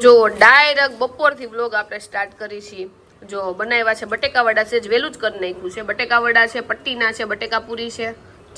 જો direct બપોરથી vlog આપણે start કરી છીએ. જો બનાવ્યા છે બટેકા વડા છે, વહેલું જ કરી નાખ્યું છે. બટેકા વડા છે, પટ્ટીના છે, બટેકા પૂરી છે,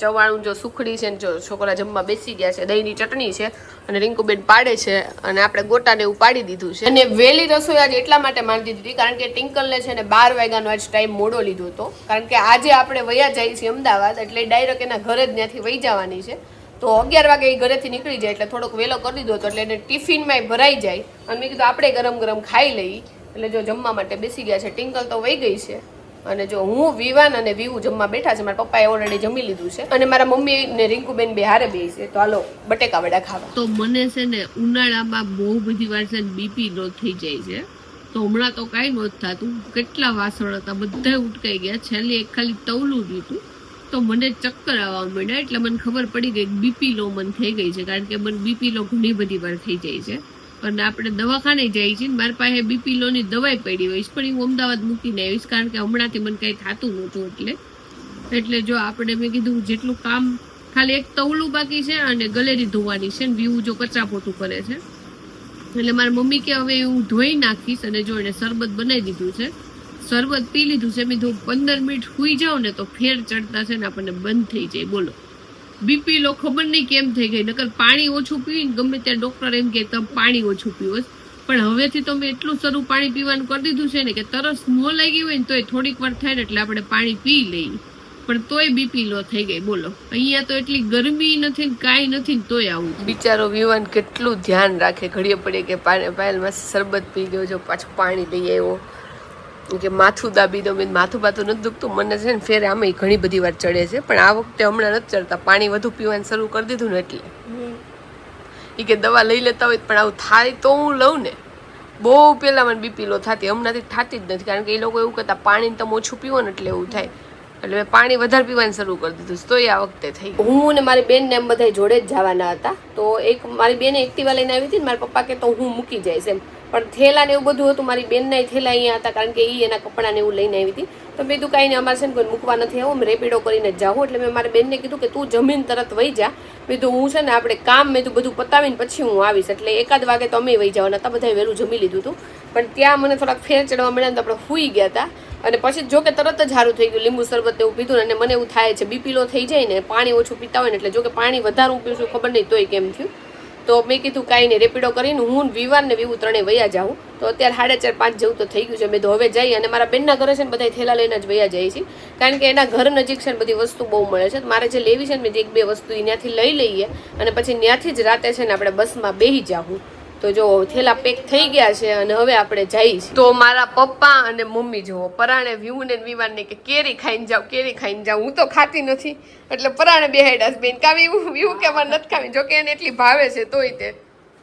ચવાણું જો સુખડી છે, જો છોકરા જમવા બેસી ગયા છે, દહીંની ચટણી છે અને રિંકુબેન પાડે છે અને આપણે ગોટાને એવું પાડી દીધું છે. અને વહેલી રસોઈ આજે એટલા માટે માંડી દીધી કારણ કે ટિંકલને છે ને 12 વાગ્યાનો આજ ટાઈમ મોડો લીધો હતો કારણ કે આજે આપણે વયા જઈએ છીએ અમદાવાદ એટલે ડાયરેક્ટ એના ઘરે જ ત્યાંથી વહી જવાની છે. તો 11 વાગે એ ઘરેથી નીકળી જાય એટલે થોડોક વહેલો કરી દીધો હતો એટલે એને ટિફિનમાં ભરાઈ જાય અને મેં કીધું આપણે ગરમ ગરમ ખાઈ લઈએ એટલે જો જમવા માટે બેસી ગયા છે. ટિંકલ તો વહી ગઈ છે અને જો હું વિવાન અને વિવુ જમવા બેઠા છે. મારા પપ્પાએ ઓલરેડી જમી લીધું છે અને મારા મમ્મી ને રિંકુબેન બે હારે બે છે. તો હાલો બટેકા વડા ખાવા. તો મને છે ને ઉનાળામાં બહુ બધી વાર છે ને બીપી લો થઈ જાય છે. તો હમણાં તો કાંઈ નહોતું થતું. કેટલા વાસણ હતા બધા ઉટકાઈ ગયા. છેલ્લે એક ખાલી તવલું દીધું તો મને ચક્કર આવવા માંડ્યા એટલે મને ખબર પડી ગઈ બીપી લો મને થઈ ગઈ છે કારણ કે મને બીપી લો ઘણી બધી વાર થઈ જાય છે અને આપણે દવાખાને જઈએ છીએ. મારી પાસે બીપી લો ની દવાઈ પડી હોય પણ હું અમદાવાદ મૂકીને આવીશ કારણ કે હમણાંથી મને કંઈ થતું નહોતું એટલે જો આપણે મેં કીધું જેટલું કામ ખાલી એક તવલું બાકી છે અને ગલેરી ધોવાની છે ને વીવું જો કચરા પોતું કરે છે એટલે મારી મમ્મી કે હવે હું ધોઈ નાખીશ અને જો એને શરબત બનાવી દીધું છે. શરબત પી લીધું છે. મેં 15 મિનિટ સુઈ જાઉં ને તો ફેર ચડતા છે ને આપણને બંધ થઈ જાય. બોલો બીપી લો ખબર નહીં કેમ થઈ ગઈ. નકર પાણી ઓછું પીવીને ગમે ત્યાં ડોક્ટર એમ કે તમે પાણી ઓછું પીવો પણ હવેથી તો મેં એટલું સારું પાણી પીવાનું કરી દીધું છે ને કે તરસ ન લાગી હોય ને તોય થોડીક વાર થાય ને એટલે આપણે પાણી પી લઈએ પણ તોય બીપી લો થઈ ગઈ. બોલો અહીંયા તો એટલી ગરમી નથી ને કાંઈ નથી ને તોય આવું. બિચારો વિવાન કેટલું ધ્યાન રાખે. ઘડીએ પડે કે પાયલમાં શરબત પી ગયો જો પાછું પાણી લઈ આવ્યો કે માથું દાબી દો. મેં માથું બાથું નથી દુખતું. મને છે ને ફેર આમાં ઘણી બધી વાર ચડે છે પણ આ વખતે હમણાં નથી ચડતા. પાણી વધુ પીવાનું શરૂ કરી દીધું ને એટલે એ કે દવા લઈ લેતા હોય પણ આવું થાય તો હું લઉં ને. બહુ પહેલાં મને બીપી લો થતી હમણાંથી થતી જ નથી કારણ કે એ લોકો એવું કહેતા પાણી તમે ઓછું પીવો ને એટલે એવું થાય એટલે મેં પાણી વધારે પીવાનું શરૂ કરી દીધું તો એ આ વખતે થઈ. હું ને મારી બેન ને એમ બધા જોડે જ જવાના હતા તો એક મારી બેને એક્ટિવા લઈને આવી હતી ને મારા પપ્પા કે તો હું મૂકી જઈશ એમ પણ થેલા ને એવું બધું હતું. મારી બેનના થેલા અહીંયા હતા કારણ કે એ એના કપડાં ને એવું લઈને આવી હતી તો મેં કીધું કાંઈ નહીં અમારે છે ને કોઈ મૂકવા નથી આવું. મેં રેપિડો કરીને જ જાઉં એટલે મેં મારી બેનને કીધું કે તું જમીન તરત વહી જા. મેં કીધું હું છે ને આપણે કામ મેં બધું પતાવીને પછી હું આવીશ એટલે 1 વાગે તો અમે વહી જવાના હતા. બધાએ વહેલું જમી લીધું હતું પણ ત્યાં મને થોડાક ફેર ચડવા મળ્યા તો આપણે સૂઈ ગયા હતા અને પછી જો કે તરત જ સારું થઈ ગયું. લીંબુ શરબત એવું પીધું અને મને એવું થાય છે બીપી લો થઈ જાય ને પાણી ઓછું પીતા હોય ને એટલે જો કે પાણી વધારે હું પીશું ખબર નહીં તોય કેમ થયું. તો મેં કીધું કાંઈ નહીં રેપિડો કરીને હું વિવાન ને વિવું ત્રણેય વયા જાઉં. તો અત્યારે 4:30-5 જેવું તો થઈ ગયું છે. મેં તો હવે જઈ અને મારા બેનના ઘરે છે ને બધા થેલા લઈને જ વયા જાય છે કારણ કે એના ઘર નજીક છે ને બધી વસ્તુ બહુ મળે છે. મારે જે લેવી છે ને મેં 1-2 વસ્તુ ત્યાંથી લઈ લઈએ અને પછી ત્યાંથી જ રાતે છે ને આપણે બસમાં બેસી જાઉં. તો જો થેલા પેક થઈ ગયા છે અને હવે આપણે જઈએ. તો મારા પપ્પા અને મમ્મી જુઓ પરાણે વ્યૂ ને વિવાનને કે કેરી ખાઈને જાવ કેરી ખાઈને જાવ. હું તો ખાતી નથી એટલે પરાણે બેહાડ્યા બેન કાવી વ્યૂ કે મારે નથી ખાવી જોકે એને એટલી ભાવે છે તોય તે.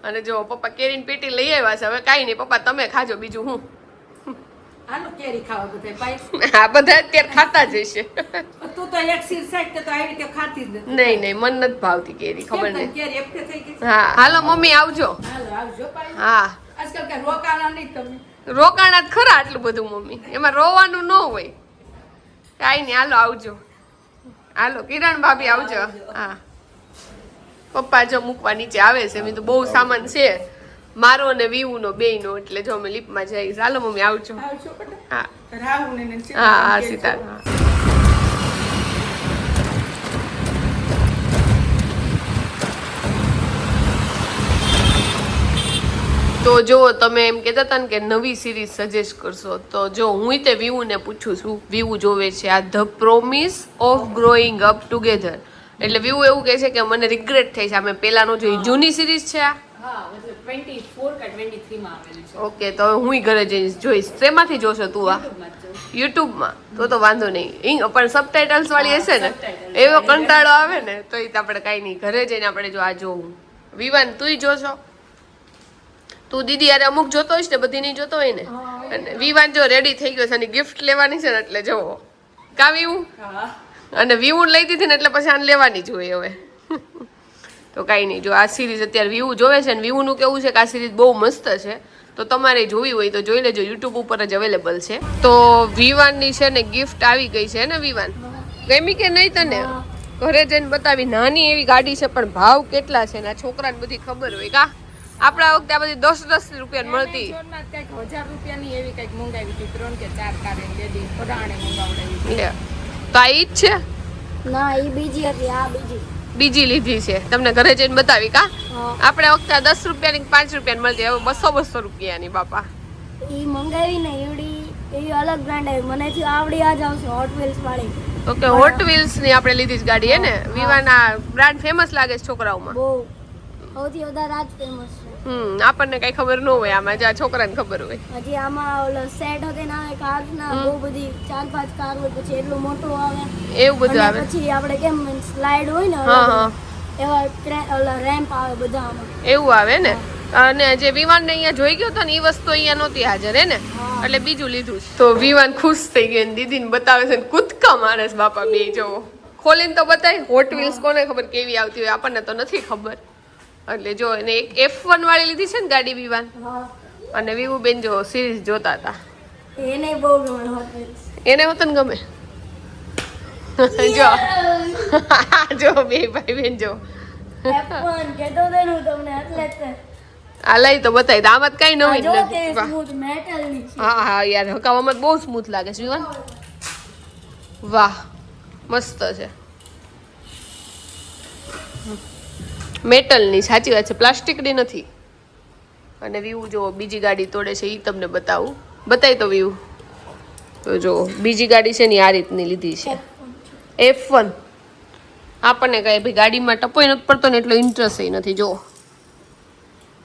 અને જો પપ્પા કેરીની પેટી લઈ આવ્યા છે. હવે કાંઈ નહીં પપ્પા તમે ખાજો બીજું હું હાલો કેરી ખાવા બધા પાઈ. હા બધા અત્યારે ખાતા જ હશે. તું તો એક સિર સાઈડ તો આવી રીતે ખાતી જ નથી. નહીં નહીં મને નથી ભાવતી કેરી ખબર નહીં. કેરી એકઠે થઈ ગઈ. હા હાલો મમ્મી આવજો. હાલો આવજો પાઈ. હા આજકાલ કે રોકાણા નહીં તમે. રોકાણા જ ખરા આટલું બધું મમ્મી એમાં રોવાનું ન હોય. કાંઈ નહીં હાલો આવજો. હાલો કિરણ ભાભી આવજો. હા પપ્પા જો મૂકવા નીચે આવે છે. મેં તો બહુ સામાન છે મારો ને વીવુનો બેયનો એટલે જો અમે લિફ્ટમાં જઈશ. હાલો મમ્મી આવજો. આવજો બેટા. હા રાહુલ ને હા હા સીતા. તો જો તમે એમ કહેતા હતા ને કે નવી સિરીઝ સજેસ્ટ કરશો તો જો હું તે વીવુને પૂછું છું. વીવુ જોવે છે આ the promise of growing up together એટલે વીવુ એવું કહે છે કે મને રિગ્રેટ થઈ છે. અમે પહેલાનો જો જૂની સિરીઝ છે આ ઓકે તો હું ઘરે જઈને જોઈશ. શેમાંથી જોશો તું આ યુટ્યુબમાં? તો વાંધો નહીં પણ સબટાઇટલ્સ વાળી હશે ને એવો કંટાળો આવે ને તો એ આપણે કાંઈ નહીં ઘરે જઈને આપણે જો આ જોવું. વિવાન તુંય જોશો? તું દીદી યારે અમુક જોતો હોઈશ ને બધી નહીં જોતો હોય ને. અને વિવાન જો રેડી થઈ ગયો છે અને ગિફ્ટ લેવાની છે ને એટલે જોવો કા વિવું અને વિવું લઈ દીધી ને એટલે પછી આને લેવાની જ હોય હવે. તો કાંઈ નહીં જો આ સિરીઝ અત્યારે વ્યૂ જોવે છે ને વ્યૂનું કેવું છે કે આ સિરીઝ બહુ મસ્ત છે તો તમારે જોવી હોય તો જોઈ લેજો. યુટ્યુબ ઉપર જ અવેલેબલ છે. તો વિવાનની છે ને ગિફ્ટ આવી ગઈ છે ને વિવાન ગમી કે નહીં તને? ઘરે જઈને બતાવી. નાની એવી ગાડી છે પણ ભાવ કેટલા છે ને આ છોકરાને બધી ખબર હોય કા આપણા વખતે આ બધી 10-10 રૂપિયા મળતી. એમેઝોનમાં કંઈક 1000 રૂપિયાની એવી કંઈક મંગાવી હતી 3 કે 4 કાર એમ લેડી પરાણે મંગાવડાવી લે તો આ ઈ જ છે, ના એ બીજી હતી, આ બીજી. બીજી લીધી છે. તમને ઘરે જઈને બતાવી કા. હા. આપણે વખતે આ 10 રૂપિયાની 5 રૂપિયાની મળતી, હવે 200 રૂપિયાની બાપા. એ મંગાવી ને એવી અલગ બ્રાન્ડ આવી. મને થયું આવડી આ જ આવશે હોટ વ્હીલ્સ વાળી. ઓકે, હોટ વ્હીલ્સ ની આપણે લીધી જ ગાડી હે ને. વિવાના બ્રાન્ડ ફેમસ લાગે છે છોકરાઓમાં. બહુ સૌથી વધારે આ જ ફેમસ છે. આપણને કઈ ખબર ન હોય આમાં, જે આ છોકરાને ખબર હોય. હજી આમાં ઓલો સેટ હોતે ના આવે કારના બહુ બધી 4-5 કાર હોય, પછી એટલું મોટું આવે. એવું બધું આવે. અને પછી આપણે કેમ સ્લાઇડ હોય ને હા હા એવા ઓલા રેમ્પ આવે બધા આમાં. એવું આવે ને. અને જે વિવાન ને અહીંયા જોઈ ગયો તો ને એ વસ્તુ અહીંયા નહોતી હાજર હે ને, એટલે બીજું લીધું છે. તો વિવાન ખુશ થઈ ગઈ, દીદી ને બતાવે છે ને કૂદકા મારે છે બાપા બે. જોવો ખોલીને તો બતાય. હોટ વ્હીલ્સ કોને ખબર કેવી આવતી હોય, આપણને તો નથી ખબર. એટલે જો એને એક F1 વાળી લીધી છે ને ગાડી વિવાન, હા, અને વિવુ બેન જો સિરીઝ જોતા હતા. એને બહુ ગમે હોટ વ્હીલ્સ. એને હોતન ગમે. જો જો બે ભાઈ બેન જો F1 કેતો તો હું તમને એટલે જ તે. આ લઈ તો બતાવી દે. આમાં કઈ આ નવી જો નથી. તે વાહ. સ્મૂથ મેટલ ની છે. હા હા યાર, હકાવામાં બહુ સ્મૂથ લાગે છે વિવાન. વાહ મસ્ત છે. મેટલની, સાચી વાત છે, પ્લાસ્ટિકની નથી. અને વ્યૂ જો બીજી ગાડી તોડે છે એ તમને બતાવું. બતાવી તો વ્યૂ. તો જો બીજી ગાડી છે ને આ રીતની લીધી છે F1. આપણને કઈ ભાઈ ગાડીમાં ટપોઈ નથી પડતો ને એટલો ઇન્ટરેસ્ટ નથી. જો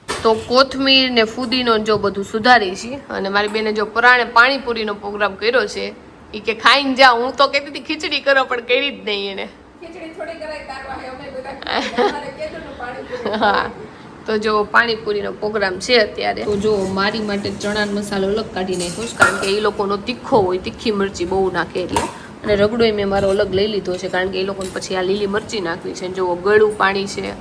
તો કોથમીર ને ફુદીનો જો બધું સુધારી છે. અને મારી બેને જો પરાણે પાણીપુરીનો પ્રોગ્રામ કર્યો છે. એ કે ખાઈને જા. હું તો કહેતી હતી ખીચડી કરો, પણ કરી જ નહીં એને. ખીચડી થોડી કરાય તારવા હે અમે બધા અમારે કેટનું પાણી હા, તો જો પાણીપુરીનો પ્રોગ્રામ છે અત્યારે. તો જો મારી માટે ચણાનો મસાલો અલગ કાઢી નાખ્યો છે, કારણ કે એ લોકોનો તીખો હોય, તીખી મરચી બહુ નાખે એટલે. અને રગડો મેં મારો અલગ લઈ લીધો છે, કારણ કે એ લોકોને પછી આ લીલી મરચી નાખવી છે. જો ગળું પાણી છે,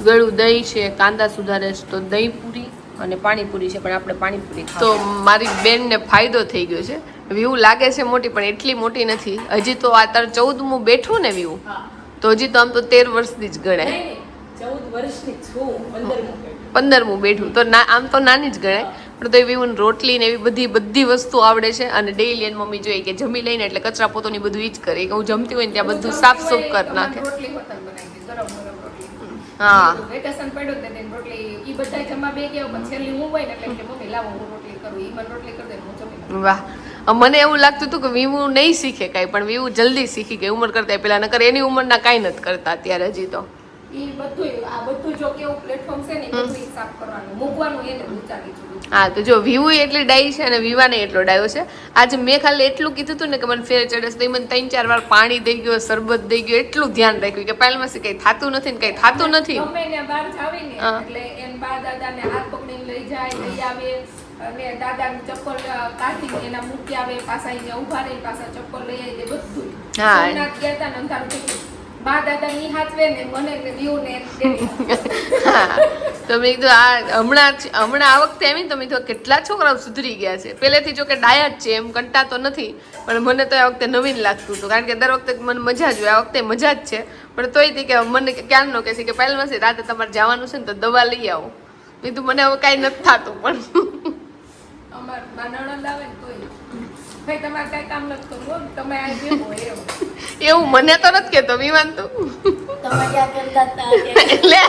ગળું દહીં છે, કાંદા સુધારે છે. તો દહીં પૂરી અને પાણીપુરી છે, પણ આપણે પાણીપુરી તો મારી બેનને ફાયદો થઈ ગયો છે. વ્યૂ લાગે છે મોટી, પણ એટલી મોટી નથી હજી. તો આ તાર 14મું બેઠું ને વ્યૂ, તો હજી તો આમ તો 13 વર્ષની જ ગણાય. 14 વર્ષની છું 15મું બેઠું તો આમ તો નાની જ ગણાય. પણ તો એવી રોટલી ને એવી બધી વસ્તુ આવડે છે. અને ડેઈલી એની મમ્મી જોઈએ કે જમી લઈને એટલે કચરા પોતોની બધું ઈ જ કરે. કે હું જમતી હોય ને ત્યાં બધું સાફ સુફ કરી નાખે. રોટલી હોતન બનાવી ગરમ રોટલી. હા વેકેશન પડ્યું તે રોટલી ઈ બધા જમવા બે ગયા પછી છેલ્લી હું હોય ને એટલે કે મમ્મી લાવો હું રોટલી કરું. ઈ મને રોટલી કરી દે હું જમી લઉં. વાહ. મને એવું લાગતું હતું કે વીવુ નહીં શીખે કાંઈ, પણ વીવુ જલ્દી શીખી ગઈ ઉંમર કરતા પહેલા. નકર એની ઉંમરના કાંઈ નથી કરતા અત્યારે હજી તો. ઈ બધું આ બધું જો કેવું પ્લેટફોર્મ છે ને એ બધું સાફ કરવાનું મૂકવાનું એને ઊંચાવી છું. હા, તો જો વીવુ એટલી ડાઈ છે અને વિવાને એટલો ડાયો છે. આજે મેં ખાલી એટલું કીધું હતું ને કે મને ફેર ચડે છે, તો મને 3-4 વાર પાણી દઈ ગયો, શરબત દઈ ગયો, એટલું ધ્યાન રાખ્યું કે પહેલમાં કઈ થતું નથી ને કઈ થતું નથી. ગમે ને બહાર જાવી ને એટલે એન બા દાદાને હાથ પકડીને લઈ જાય, લઈ આવે. અને દાદાનું ચપ્પલ કાઢીને એના મૂકી આવે, પાછા એને ઉભા રહી, પાછા ચપ્પલ લઈ આવી દે બધું. હા. સોમનાથ ગયા હતા ને અંધારું થઈ ગયું. બા દાદા ની હાથવે ને મને ને વ્યૂ ને હા, તો મેં કીધું આ હમણાં આ વખતે એમ તો મેં કીધું કેટલા છોકરાઓ સુધરી ગયા છે. પહેલેથી જો કે ડાયા જ છે, એમ કંટાતો નથી. પણ મને તો આ વખતે નવીન લાગતું હતું, કારણ કે દર વખતે મને મજા જ હોય. આ વખતે મજા જ છે, પણ તોય તે કે મને ક્યારનો કહે છે કે પહેલાં રાતે તમારે જવાનું છે ને તો દવા લઈ આવો. મેં કીધું મને હવે કાંઈ નથી થતું. પણ અમાર નણંદ આવે ને તોય ભાઈ તમારે કઈ કામ નથી કરવું, તમે આ જેવું હોય એવું મને તો નથી કહેતો વિવાન તું. તમે ક્યાં કરતા હતા એટલે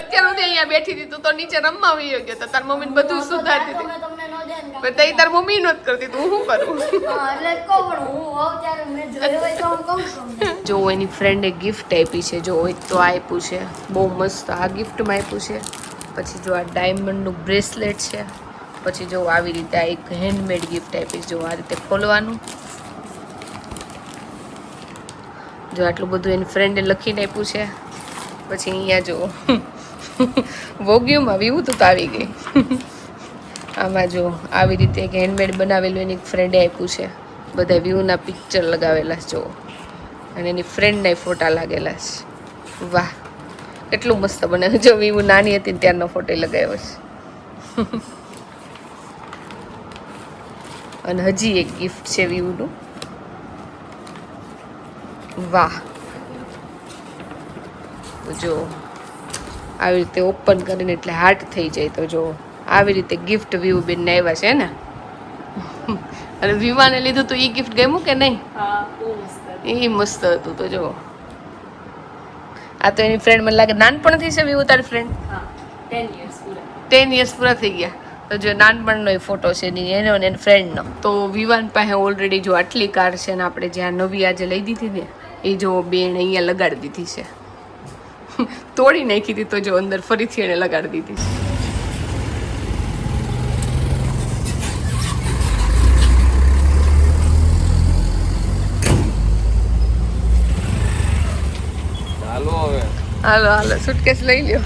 અત્યાર સુધી અહીંયા બેઠી હતી, તું તો નીચે રમવા આવી ગયો તો તાર મમ્મીને બધું સુધારતી હતી. તમને ન ધ્યાન પણ તઈ તાર મમ્મી નહોતી કરતી, તું શું કરું? એટલે કહું પણ હું હોઉં ત્યારે મેં જોયું હોય તો હું કહું છું. જો એની ફ્રેન્ડે ગિફ્ટ આપી છે, જો એક તો આપ્યું છે બહુ મસ્ત, આ ગિફ્ટમાં આપ્યું છે. પછી જો આ ડાયમંડનું બ્રેસલેટ છે. પછી જો આવી રીતે આ એક હેન્ડમેડ ગિફ્ટ આપી છે, જો આ રીતે ખોલવાનું. જો આટલું બધું એની ફ્રેન્ડે લખીને આપ્યું છે. પછી અહીંયા જો વોગ્યુમાં વ્યૂ તો આવી ગઈ. આમાં જો આવી રીતે એક હેન્ડમેડ બનાવેલું એની ફ્રેન્ડે આપ્યું છે. બધા વ્યૂના પિક્ચર લગાવેલા છે જો, અને એની ફ્રેન્ડના ફોટા લાગેલા છે. વાહ, એટલું મસ્ત બનાવ્યું. જો વ્યૂ નાની હતી ને ત્યારનો ફોટો લગાવ્યો છે. અને હજી એક ગિફ્ટ છે વ્યૂનું. વાહ, તો જો આવી રીતે ઓપન કરીને એટલે હાર્ટ થઈ જાય. તો જો આવી રીતે ગિફ્ટ વ્યૂ બેન ને આવ્યા છે ને. અને વિવાને લીધું તો એ ગિફ્ટ ગમ્યું કે નહીં? એ મસ્ત હતું. તો જો આ તો એની ફ્રેન્ડ, મને લાગે નાનપણથી છે વિવો તારી ફ્રેન્ડ? 10 years પૂરા થઈ ગયા. તો જો નાનપણનો એ ફોટો છે એનો અને એની ફ્રેન્ડનો. તો વિવાન પાસે ઓલરેડી જો આટલી કાર છે ને આપણે જ્યાં નવી આજે લઈ દીધી ને એ જો બેન અહીંયા લગાડી દીધી છે. તોડી નાખી હતી તો જો અંદર ફરીથી એને લગાડી દીધી છે. હાલો સુટકેસ લઈ લ્યો.